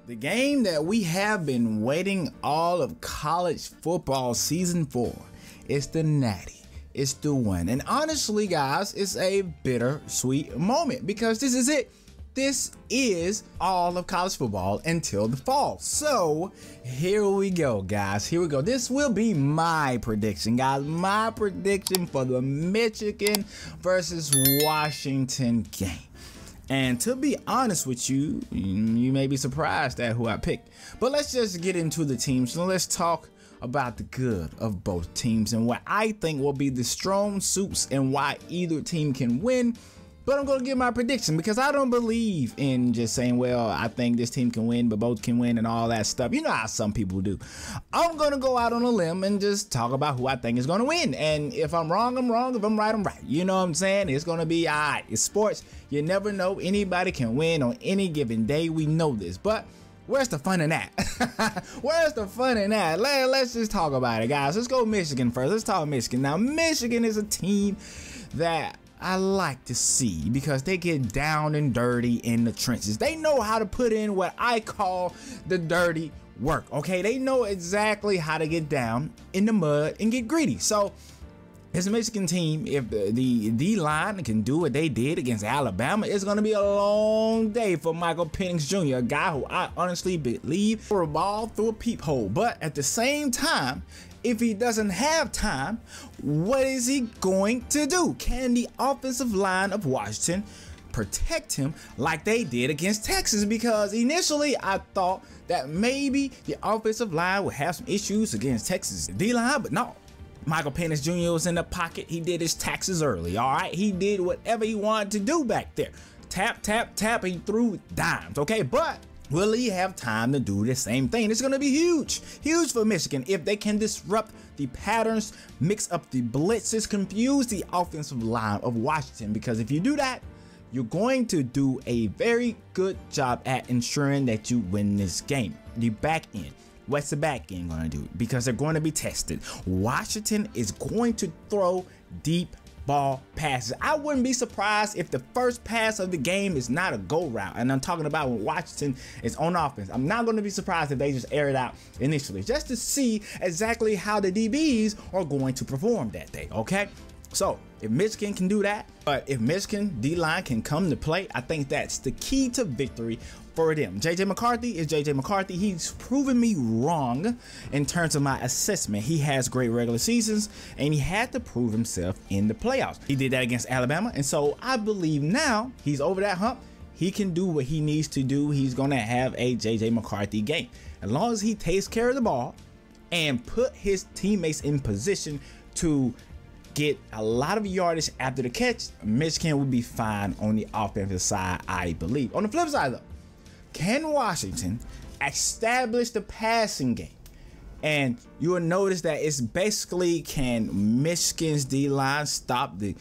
The game that we have been waiting all of college football season for is the Natty. It's the one. And honestly, guys, it's a bittersweet moment because this is it. This is all of college football until the fall. So here we go, guys. Here we go. This will be my prediction, guys. My prediction for the Michigan versus Washington game. And to be honest with you, you may be surprised at who I picked. But let's just get into the teams. So let's talk about the good of both teams and what I think will be the strong suits and why either team can win. But I'm going to give my prediction because I don't believe in just saying, well, I think this team can win, but both can win and all that stuff. You know how some people do. I'm going to go out on a limb and just talk about who I think is going to win. And if I'm wrong, I'm wrong. If I'm right, I'm right. You know what I'm saying? It's going to be all right. It's sports. You never know. Anybody can win on any given day. We know this. But where's the fun in that? Where's the fun in that? Let's just talk about it, guys. Let's go Michigan first. Let's talk Michigan. Now, Michigan is a team that I like to see because they get down and dirty in the trenches. They know how to put in what I call the dirty work, okay? They know exactly how to get down in the mud and get greedy. So this Michigan team, if the D-line can do what they did against Alabama, it's going to be a long day for Michael Penix Jr., a guy who I honestly believe threw a ball through a peephole. But at the same time, if he doesn't have time, what is he going to do? Can the offensive line of Washington protect him like they did against Texas? Because initially I thought that maybe the offensive line would have some issues against Texas D-line, but no. Michael Penix Jr. was in the pocket. He did his taxes early, all right? He did whatever he wanted to do back there. Tap, tap, tap, he threw dimes, okay? But will he have time to do the same thing? It's going to be huge for Michigan if they can disrupt the patterns, mix up the blitzes, confuse the offensive line of Washington. Because if you do that, you're going to do a very good job at ensuring that you win this game. The back end. What's the back end going to do? Because they're going to be tested. Washington is going to throw deep ball passes. I wouldn't be surprised if the first pass of the game is not a go route. And I'm talking about when Washington is on offense. I'm not going to be surprised if they just air it out initially, just to see exactly how the DBs are going to perform that day, okay? So if Michigan can do that, but if Michigan D-line can come to play, I think that's the key to victory for them. JJ McCarthy is JJ McCarthy. He's proven me wrong in terms of my assessment. He has great regular seasons and he had to prove himself in the playoffs. He did that against Alabama, and so I believe now he's over that hump. He can do what he needs to do. He's gonna have a JJ McCarthy game. As long as he takes care of the ball and put his teammates in position to get a lot of yardage after the catch, Michigan will be fine on the offensive side, I believe. On the flip side though, can Washington establish the passing game? And you will notice that it's basically, can Michigan's D-line stop the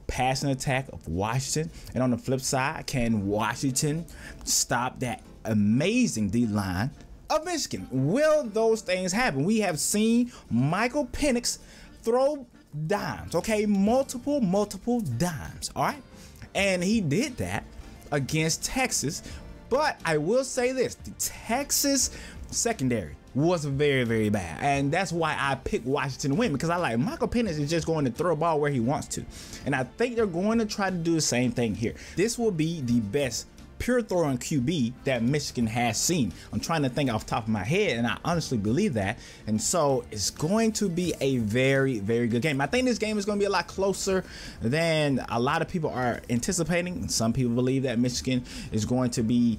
passing attack of Washington? And on the flip side, can Washington stop that amazing D-line of Michigan? Will those things happen? We have seen Michael Penix throw dimes, okay? Multiple dimes, all right? And he did that against Texas. But I will say this, the Texas secondary was very, very bad. And that's why I picked Washington to win, because I like Michael Penix is just going to throw a ball where he wants to. And I think they're going to try to do the same thing here. This will be the best pure throwing QB that Michigan has seen. I'm trying to think off the top of my head, and I honestly believe that. And so it's going to be a very, very good game. I think this game is going to be a lot closer than a lot of people are anticipating. Some people believe that Michigan is going to be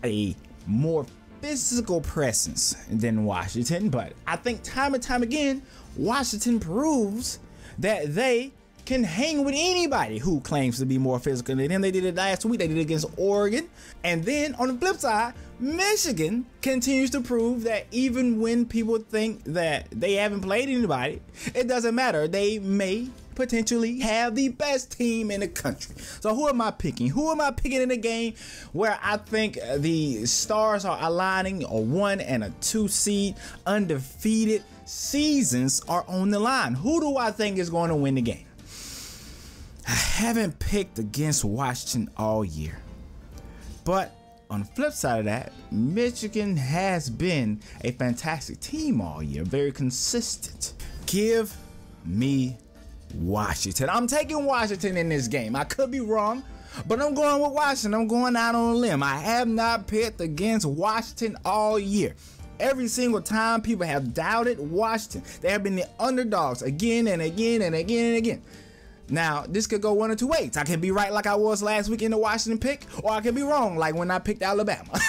a more physical presence than Washington, but I think time and time again, Washington proves that they can hang with anybody who claims to be more physical than them. They did it last week. They did it against Oregon. And then on the flip side, Michigan continues to prove that even when people think that they haven't played anybody, it doesn't matter. They may potentially have the best team in the country. So who am I picking? Who am I picking in a game where I think the stars are aligning? A 1 and a 2 seed, undefeated seasons are on the line. Who do I think is going to win the game? I haven't picked against Washington all year, but on the flip side of that, Michigan has been a fantastic team all year, very consistent. Give me Washington. I'm taking Washington in this game. I could be wrong, but I'm going with Washington. I'm going out on a limb. I have not picked against Washington all year. Every single time people have doubted Washington, they have been the underdogs again and again and again and again. Now, this could go one of two ways. I can be right like I was last week in the Washington pick, or I can be wrong like when I picked Alabama.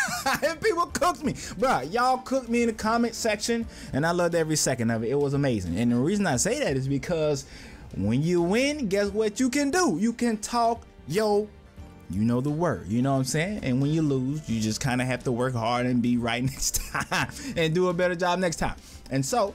And people cooked me. Bruh, y'all cooked me in the comment section, and I loved every second of it. It was amazing. And the reason I say that is because when you win, guess what you can do? You can talk, you know the word, you know what I'm saying? And when you lose, you just kind of have to work hard and be right next time and do a better job next time. And so,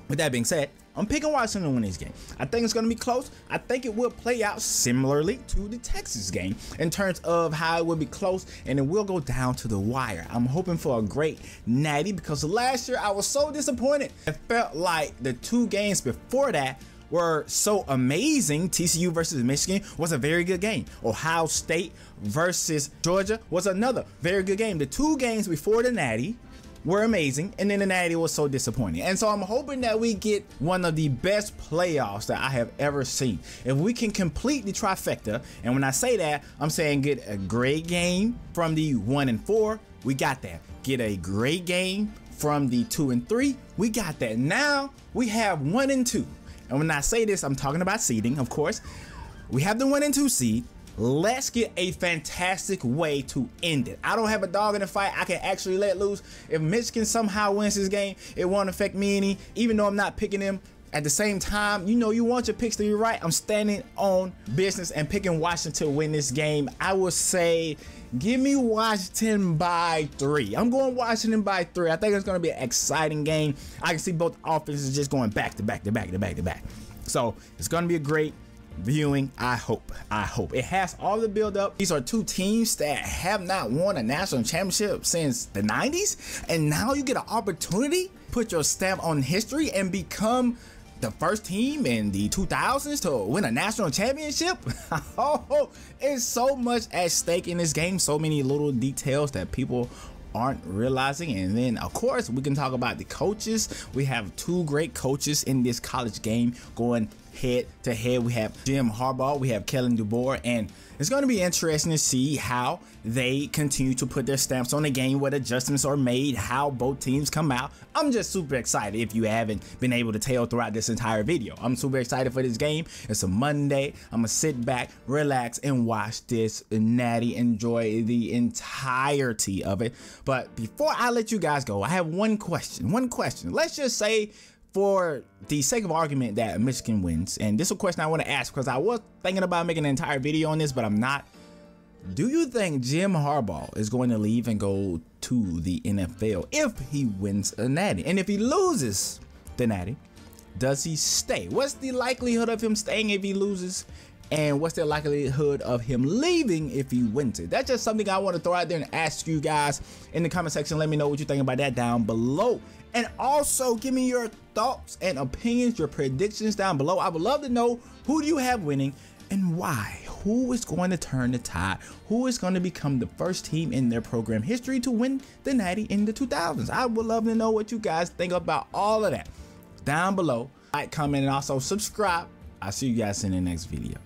with that being said, I'm picking Washington to win this game. I think it's going to be close. I think it will play out similarly to the Texas game in terms of how it will be close, and it will go down to the wire. I'm hoping for a great natty because last year I was so disappointed. It felt like the 2 games before that were so amazing. TCU versus Michigan was a very good game. Ohio State versus Georgia was another very good game. The 2 games before the natty were amazing, and then the natty was so disappointing. And so I'm hoping that we get one of the best playoffs that I have ever seen. If we can complete the trifecta, and when I say that, I'm saying get a great game from the 1 and 4, we got that. Get a great game from the 2 and 3, we got that. Now we have 1 and 2. And when I say this, I'm talking about seeding, of course. We have the 1 and 2 seed. Let's get a fantastic way to end it. I don't have a dog in the fight. I can actually let loose. If Michigan somehow wins this game, it won't affect me any, even though I'm not picking them. At the same time, you know, you want your picks to be right. I'm standing on business and picking Washington to win this game. I would say, give me Washington by 3. I'm going Washington by 3. I think it's going to be an exciting game. I can see both offenses just going back to back to back to back to back. So it's going to be a great viewing. I hope it has all the build up. These are 2 teams that have not won a national championship since the 90s, and now you get an opportunity to put your stamp on history and become the first team in the 2000s to win a national championship. Oh, it's so much at stake in this game, so many little details that people aren't realizing. And then of course we can talk about the coaches. We have 2 great coaches in this college game going head to head. We have Jim Harbaugh, we have Kellen DeBoer, and it's going to be interesting to see how they continue to put their stamps on the game, what adjustments are made, how both teams come out. I'm just super excited. If you haven't been able to tell throughout this entire video, I'm super excited for this game. It's a Monday. I'm gonna sit back, relax, and watch this natty, enjoy the entirety of it. But before I let you guys go, I have one question. Let's just say, for the sake of argument, that Michigan wins, and this is a question I want to ask because I was thinking about making an entire video on this, but I'm not. Do you think Jim Harbaugh is going to leave and go to the NFL if he wins a natty? And if he loses the natty, does he stay? What's the likelihood of him staying if he loses? And what's the likelihood of him leaving if he wins it? That's just something I want to throw out there and ask you guys in the comment section. Let me know what you think about that down below. And also give me your thoughts and opinions, your predictions down below. I would love to know, who do you have winning and why? Who is going to turn the tide? Who is going to become the first team in their program history to win the natty in the 2000s? I would love to know what you guys think about all of that down below. Like, comment, and also subscribe. I'll see you guys in the next video.